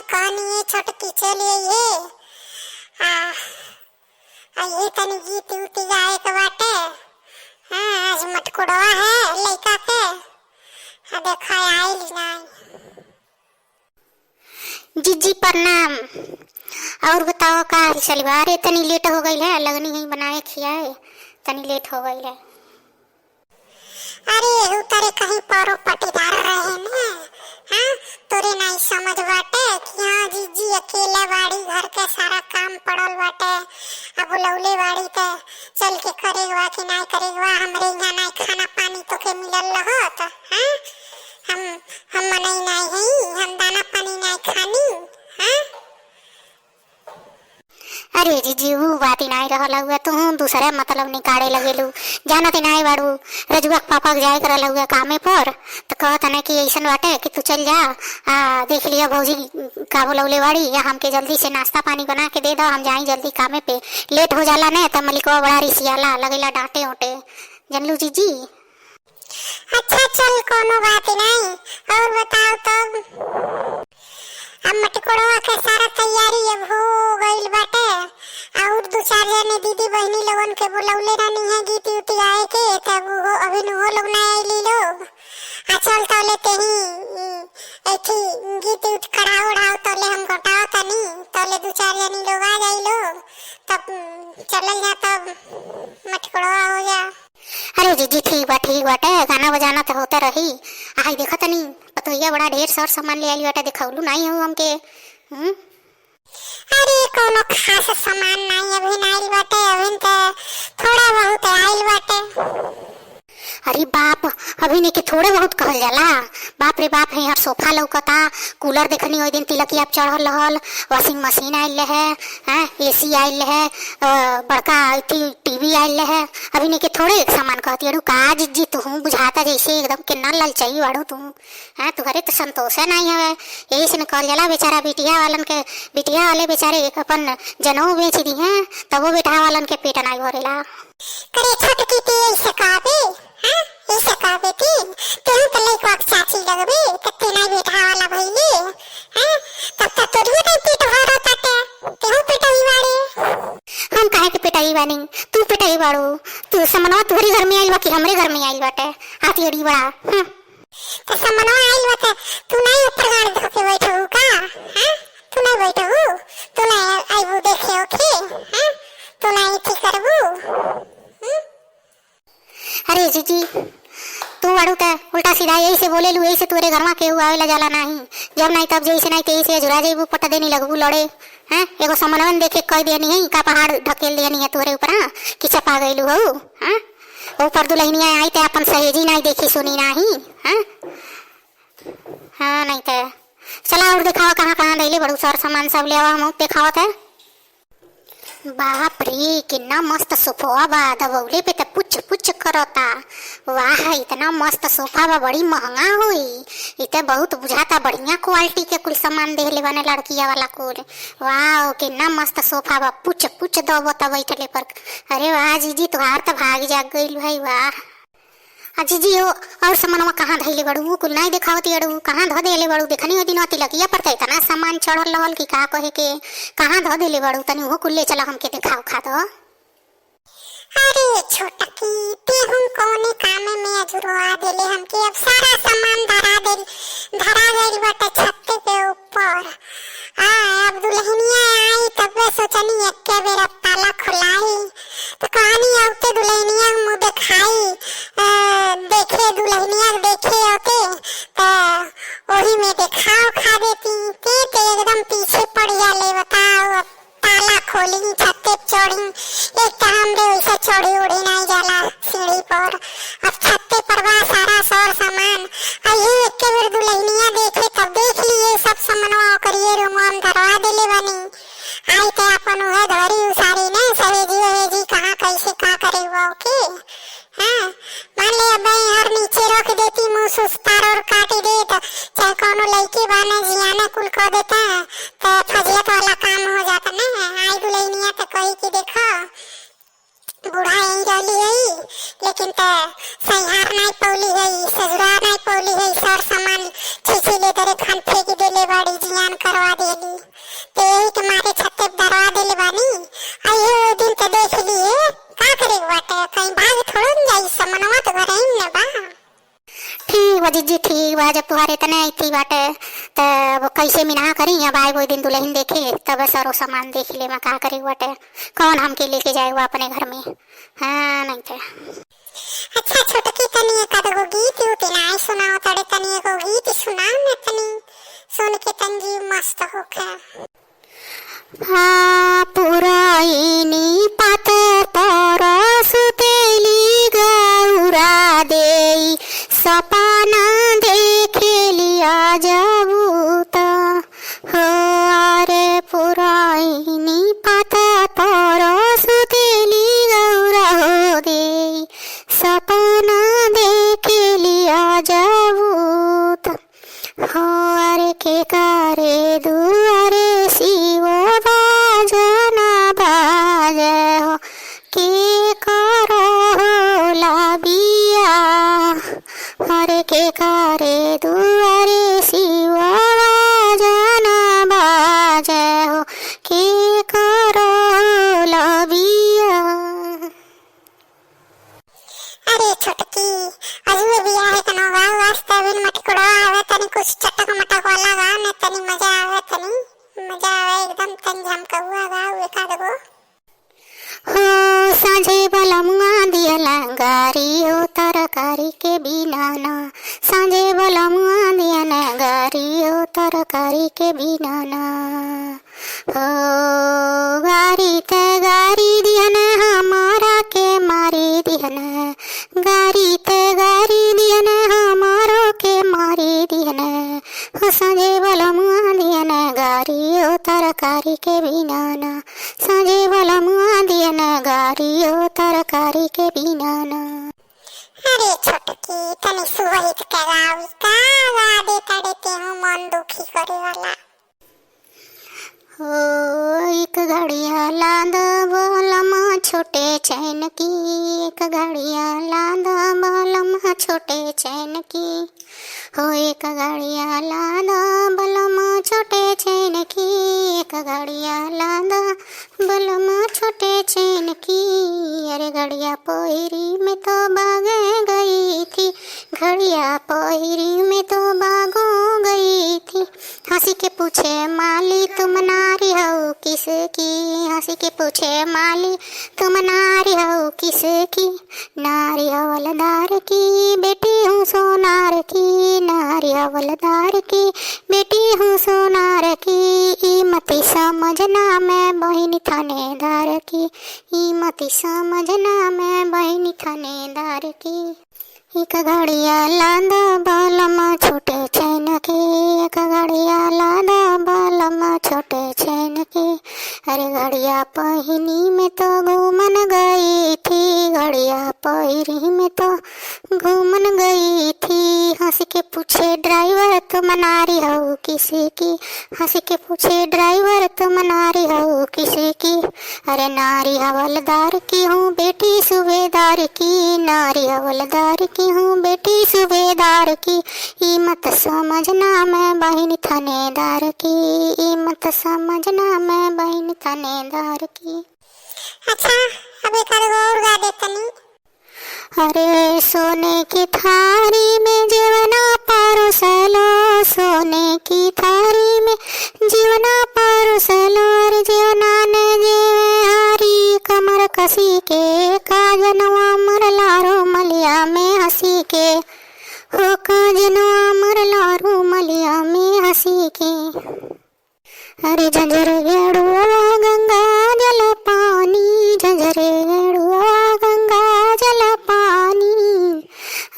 कहानी है छोटकी चलिए ये तनी गीत उती गाए के बाटे। आज मटकुड़वा है लइका के देखा आइल नहीं। जीजी प्रणाम। और बताओ का हाल चाल बा? अरे तनी लेट हो गई है, लगनी ही बनाए खियाए, तनी लेट हो गई है। अरे उतरे कहीं पारो पटीदार रहे ना। हाँ तोरे नहीं समझ बाटे कि हाँ जीजी अकेले बाड़ी, घर के सारा काम पड़ल बाटे। अब लौले बाड़ी ते चल के करेगा कि नहीं करेगा, हमरे यहाँ नहीं खाना पानी तो के मिलल रहत। हाँ हम मनई नहीं है, हम दाना पानी नहीं खानी। हाँ अरे जीजी वो बात ही नहीं रहल हुआ, तू दूसरे मतलब निकाले लगेलू। जानत ही नहीं बाड़ू रजुआ पापा के जाए करल हुआ कामे पर, तो कहत ना कि ऐसा बाटे कि तू चल जा, देख लिया भौजी का बोलौले बाड़ी, या हमके जल्दी से नाश्ता पानी बना के दे दो, हम जाई जल्दी कामे पे। लेट हो जाला ना तो मलिकवा बड़ा रिसियाला लगेला, डांटे ओटे, जानलू जीजी। अच्छा चल कोनो बात नहीं। और बताओ तो अब मटकुड़वा के सारा तैयारी अब हो गइल बाटे। और दो चार जने दीदी बहनी लोगन के बुलौले रहनी है गीत उती गाए के, तब वो अभी वो लोग ना आइली लोग। चल तौले तेही एठी गीत उत कढ़ाओ उड़ाओ तौले हम घटाओ तनी, तौले दो चार जनी लोग आ जाई लोग, तब चलल जा, तब मटकुड़वा हो जा। अरे जीजी ठीक बाटे, गाना बजाना तो होता रही। आई देखा तनी पतोहिया बड़ा ढेर सार सामान ले आई बाटे, दिखावलू नहीं हो हमके। अरे कोनो खास सामान नहीं अभी नाइल बाटे, अभी तो थोड़ा बहुत आइल बाटे। अरे बाप, अभी ने के थोड़े बहुत कहल जाला। बाप रे बाप, है यार सोफा लौकता, कूलर देखनी ओई दिन तिलकिया पे चढ़ल रहल, वॉशिंग मशीन आइल है, एसी आइल है, बड़का टीवी आइल है। अभी ने के थोड़े एक सामान कहती अरु का जीजी तू बुझाता जैसे एकदम किन्ना ललचाई बाड़ू तू। तुहरे तो संतोष नहीं है, यही से कहल जाला बेचारा बिटिया वाले बेचारे एक अपन जनऊ बेच दी है, तब वो बेटा वालन के पेट नहीं भरेला। करे छोटकी ती ऐसे कहबे, हां ऐसे कहबे ती तेहू तो लइका के चाची लगबे, तते नहीं बेटा वाला भइले। तब तक तोरी नहीं पेट भरत ताटे, तेहू पेटई बाड़े। हम काहे के पेटई बानी? तू पेटई बाड़ू। तू समनवा तोहरी घर में आइल बा कि हमरे घर में आइल बाटे? हाथी अड़ी बड़ा तो समनवा आइल बाटे, तू नहीं ऊपर गाड़ी धोके बैठू का? तू नहीं बैठू, तू नहीं आइबू देखे ओके, तू नहीं थी करबू। अरे जीजी तू बाड़ू त उल्टा सीधा यही से बोले लू, यही से तोरे घर में केहू आवेला जाला नहीं, जब नहीं तब जैसे नहीं तेही से जुरा जेबू, पटा देनी लगबू लड़े। एगो समनवन देखे कह देनी है का पहाड़ ढकेल देनी है तोरे ऊपर, कि चपा गइलू हो। ऊपर दुल्हनिया आई ते अपन सहेजी नहीं देखी सुनी नहीं। हाँ नहीं तो चला और दिखाओ कहाँ कहाँ दैले बड़ू सार सामान सब ले आवा, हम दिखावत है। बाप रे कितना मस्त सोफा बा, दबौले पे तो पुछ पुछ करता। वाह इतना मस्त सोफा बा, बड़ी महंगा हुई, इतना बहुत बुझाता बढ़िया क्वालिटी के कुल सामान देले बने लड़किया वाला कुल। वाह कितना मस्त सोफा बा, पुछ पुछ दबो तब बैठले पर। अरे वाह जीजी तुहार तो भाग जाग गइल भाई, वाह। जीजी हो और सामानवा कहाँ धैले बड़ू? कुल नहीं दिखावती अड़ू, कहाँ धो देले बड़ू? देखनी हो दिन तिलकिया पर त इतना सामान चढ़ल रहल कि का कहे के, कहाँ धो देले बड़ू? तनी वो कुल ले चला हमके दिखाओ खा दो। अरे छोटकी तेहू कौने कामे में अजुरवा देले हमके, अब सारा सामान धरा गइल बाटे छत पे ऊपर। अब दुल्हनिया आई तब सोचनी एके बेर ताला खुलाई, तो कहानी औते दुल्हनिया मुंह दिखाई, देखे दुल्हनिया देखे होते तो वही में दिखाओ खा देती ते एकदम पीछे पड़ जाले। बताओ ताला खोली छत पे चढ़ी, एक तो हमरे वैसे चढ़ी उड़ी नहीं जाला सीढ़ी पर, अब छत पर बा सारा सौर सामान। ये एक बेर दुल्हनिया देखे तब देख लिए सब सामानवा करिए रूमवा में धरवा देले बनी। आई ते अपन वह धरी उसारी ने सहेजी कहाँ कैसे का करे वो के। मान ले अब यार नीचे रख देती, मुंह सुस्तार और काटी दे तो चाहे कोनो लड़की बाने जियाने कुल कर देता तो फजियत वाला काम हो जाता ना। आई दुल्हनिया तो कही कि देखो बूढ़ा यही रहली गई, लेकिन त सहिहार नहीं पौली गई, ससुराल नहीं पौली गई, सर सामान चीची ले तेरे खान फेंक देले बाड़ी, जियान करवा देली। तो यही के मारे छत्ते दरवा देले बानी। आई वो दिन तो देख लिए का करे बाटे, कहीं भाग थोड़ा न जाई, समनवा तो घर ही न बा। ठीक बा जीजी, ठीक बा। जब तुम्हारे इतने इतनी बाटे तब कैसे मिना करी, अब आए वो दिन दुल्हन देखे तब सारो सामान देख ले मैं का करी बाटे, कौन हमके लेके जाएगा अपने घर में। हाँ नहीं तो अच्छा छोटकी तनी एक आधो गीत उत ना सुनाओ, तड़े तनी एगो गीत सुनाओ न, तनी सुन के तंजी मस्त होखे। हाँ पुराइनी पात परस तेली गौरा देई, सपना देखेलिया जबूत हो। अरे पुराइनी पात परस तेली गौरा हो देई, सपना देखेलिया जबूत हो। अरे के करे दुआरे शिव बाजना बाजे हो, के करो लाबिया। अरे के करे दुआरे शिव बाजना बाजे हो, के करो लाबिया। अरे छोटकी अजू भी आवे तनो गाँव वास्ते बिन मटकुड़ा आवे, तनी कुछ चटक मटक वाला गाँव ने तनी मजा आवे, तनी मजा आवे एकदम, तन झमकौआ गाँव एक आधो। हो साझे बलमुआ दियला गारी हो तरकारी के बिना ना, साझे बलमुआ दियला गारी हो तरकारी के बिना ना। हो गारी ते गारी दिहन हमारा के मारी दिहन, गारी ते गारी दिहन हमारो के मारी दिहन। हो साझे बलमुआ दियन गारी हो तरकारी के बिना ना, साझे बलमुआ दियन गारी हो तरकारी के बिना ना। अरे छोटकी तनी सुवहित के गाँव का गा दे तड़े ते हूँ मन दुखी करे वाला। हो एक घड़िया लाद बोलमा छोटे चैन की, एक घड़िया लाद बोलमा छोटे चैन की। हो एक घड़िया लाद बोलमा छोटे चैन की, एक घड़िया लाद बोलमा छोटे चैन की। अरे घड़िया पोहरी में तो भागे गई थी, घड़िया पोहरी में तो भागो गई थी। हंसी के पूछे माली तुम नारी हो किसकी, हंसी के पूछे माली तुम नारी हो किसकी। नारी हवलदार की बेटी हूँ सोनार की, नारी हवलदार की बेटी हूँ सोनार की। ईमती समझना मैं बहिनी थानेदार की, ईमती समझना मैं बहिनी थानेदार की। एक घड़िया लादा बालमा छोटे चैन के, एक घड़िया लादा बालमा छोटे चैन के। अरे घड़िया पहिनी में तो घूमन गई थी, घड़िया पहिरी में तो घूमन गई थी। हंस के पूछे ड्राइवर तुम नारी हो किसी की, हंस के पूछे ड्राइवर तुम नारी हो किसी की। अरे नारी हवलदार की हूँ बेटी सूबेदार की, नारी हवलदार की हूँ बेटी सूबेदार की। ईमत समझना मैं बहिनी थानेदार की, ईमत समझना मैं बहिनी थानेदार की। अच्छा अब एक आध और गा दे तनी। अरे सोने की थारी में जीवना परोसलो, सोने की थारी में जीवना परोसलो। अरे जीवना ने जीवे हारी कमर कसी के, काजनवा मरलारो मलिया में हंसी के। हो काजनवा मरलारो मलिया में हंसी के। अरे झंझर गेड़ुआ गंगा जल पानी, झंझर गेड़ुआ गंगा जल पानी।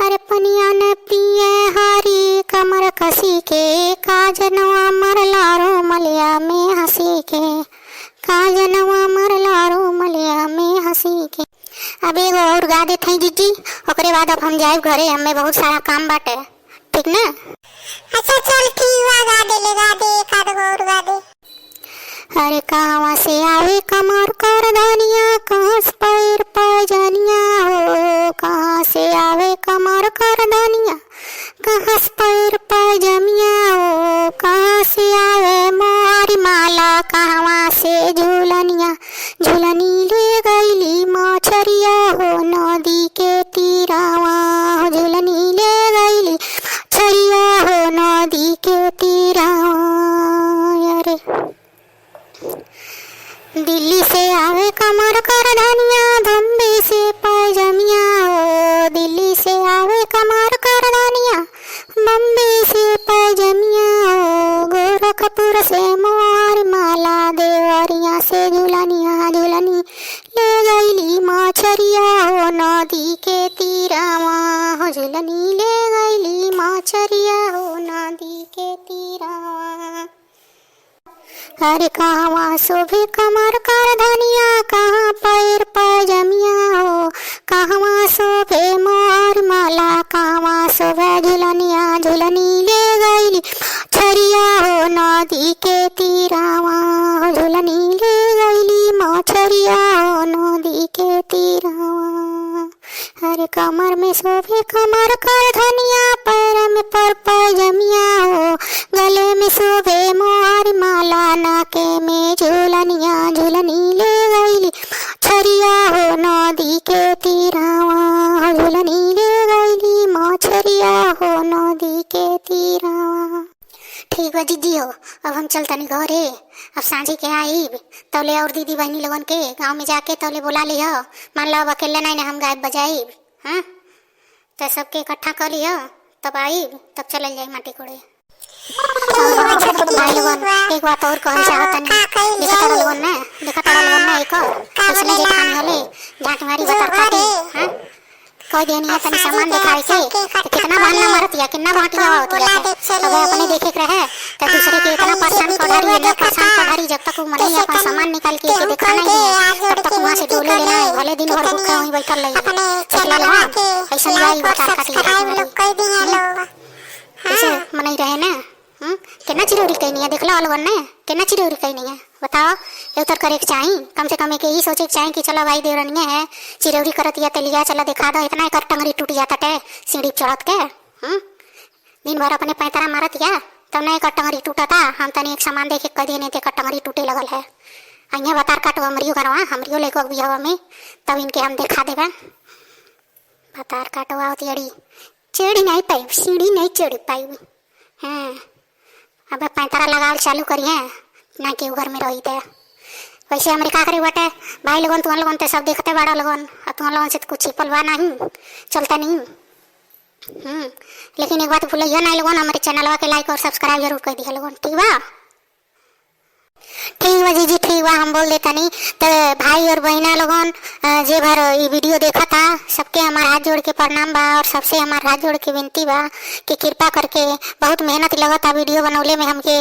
अरे पनिया ने पिए हारी कमर कसी के, काजनवा मरलारो मलिया में हंसी के, काजनवा मरलारो मलिया में हंसी के। अब एगो और गा देते हैं जीजी, ओकरे बाद अब हम जाए घरे, हमें बहुत सारा काम बाटे, ठीक ना। अच्छा चल ठीक बा, गा दे ले, गा दे एक आध और गा दे। अरे कहाँ से आवे कमर कर धनिया, कहाँ से पैर पैर कहाँ से पैर पैजमिया ओ कहाँ से आवे मोर माला कहवा से झूलनिया झूलनी ले गईली मछरिया हो नदी के तीरावा झूलनी ले गईली मछरिया हो नदी के तीरावा। अरे दिल्ली से आवे कमर कर धनिया बम्बे से पैजमिया ओ दिल्ली से आवे कमर कर धनिया बम्बे से पैजमिया ओ गोरखपुर से मोर माला देवरिया से झूलनिया झूलनी ले गईली मछरिया हो नदी के तीरावा हो झूलनी ले गईली मछरिया हो नदी के तीरावा। अरे कहवा शोभे कमर कर धनिया कहाँ पैर पैजमिया हो कहवा शोभे मोर माला कहवा शोभे झूलनिया झूलनी ले गईली मछरिया हो नदी के तीरावा हो झूलनी ले गईली मछरिया हो नदी के तीरावा। अरे कमर में शोभे कमर कर धनिया पैर में पर पैजमिया हो गले में शोभे मोर माला नाके में झूलनिया झूलनी ले गईली मछरिया हो नदी के तीरावा झूलनी ले गईली मछरिया हो नदी के तीरावा। ठीक बा दीदी हो, अब हम चलतनी घरे। अब सांझी के आईब तौले और दीदी बहनी लोगन के गांव में जाके तौले बुला लिह। मान लो अब अकेले नहीं ना हम गायब बजाइब। हाँ तो सबके इकट्ठा कर लिह तब आईब तब चलल जाई माटी कोड़े। भाई लोगन एक बात और कहल चाहतनी देखा तारा लोगन ना एक उसने जे खानी हले झाट मारी बतर काटे। हां कह देनी है तनी सामान दिखाई के तो कितना बहाना मारतिया कितना बाटिया होतिया। अगर अपने देखे के रहे तो दूसरे के इतना परेशान पढ़ारी है परेशान पढ़ारी जब तक मरे अपन सामान निकाल के दिखा नहीं है तब तक वहां से डोले लेना है। भले दिन भर भूखा वहीं बैठल रही चल ला ऐसा गाई बता काटी ऐसे मनई रहे ना। कितना चिरौरी कहनी है देख लो अलवन ने कितना चिरौरी कहनी है बताओ। उतर करे के चाहिए कम से कम एक ही सोचे के चाहिए कि चलो भाई देवरनिया है चिरौरी करत या तलिया चला दिखा दो। इतना एक टंगरी टूट जाता है सीढ़ी चढ़त के। दिन भर अपने पैतरा मारत या तब नहीं एक टंगरी टूटा था। हम तनी एक सामान देखे कह दिए नहीं तो टंगरी टूटे लगल है। अहिया बतार काटो हमरियो करवा हमरियो लेको बिहावा में तब इनके हम दिखा देगा। बतार काटवा होती अड़ी चढ़ी नहीं पाई सीढ़ी नहीं चढ़ पाई। हाँ अब पैंतरा लगाल चालू करिए ना कि घर में रही थे। वैसे हमारे का करे बटे भाई लोगन तुम लोगन तो सब देखते बड़ा लोगन और तुम लोगन से तो कुछ छिपलवा नहीं चलता नहीं। लेकिन एक बात भूलिए ना लोगन हमारे चैनलवा के लाइक और सब्सक्राइब जरूर कर दिया लोगन। ठीक बा ठीक बा जी ठीक बा हम बोल देता नहीं तो भाई और बहना लोगन जे भर ये वीडियो देखा था सबके हमारे हाथ जोड़ के प्रणाम बा और सबसे हमारे हाथ जोड़ के विनती बा कि कृपा करके बहुत मेहनत लगा था वीडियो बनौले में हमके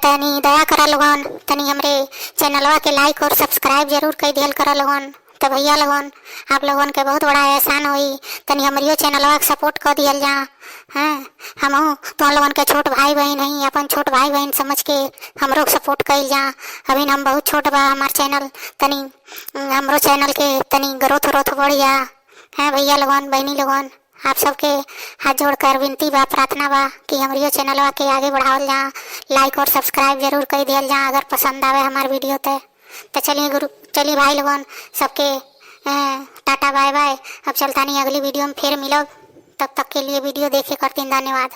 तनी दया करा लोगन तनी हमरे चैनलवा के लाइक और सब्सक्राइब जरूर कर दिया करा लोगन। तो भैया लोगन आप लोगन के बहुत बड़ा एहसान हुई तनी हमारियो चैनलवा के सपोर्ट कर दिया जा। हाँ हम तुम लोगन के छोट भाई बहन नहीं अपन छोट भाई बहन समझ के हमरो सपोर्ट कर जा। अभी हम बहुत छोट बा हमार चैनल तनी हमरो चैनल के तनी ग्रोथ व्रोथ बढ़ जा। हाँ भैया लोगन बहनी लोगन आप सबके हाथ जोड़कर विनती बा प्रार्थना बा कि हमारियो चैनलवा के आगे बढ़ावल जा लाइक और सब्सक्राइब जरूर कर दिया जा अगर पसंद आवे हमार वीडियो तो चलिए भाई लोगन सबके टाटा बाय बाय। अब चलता नहीं अगली वीडियो में फिर मिलो तब तक के लिए वीडियो देखे करते धन्यवाद।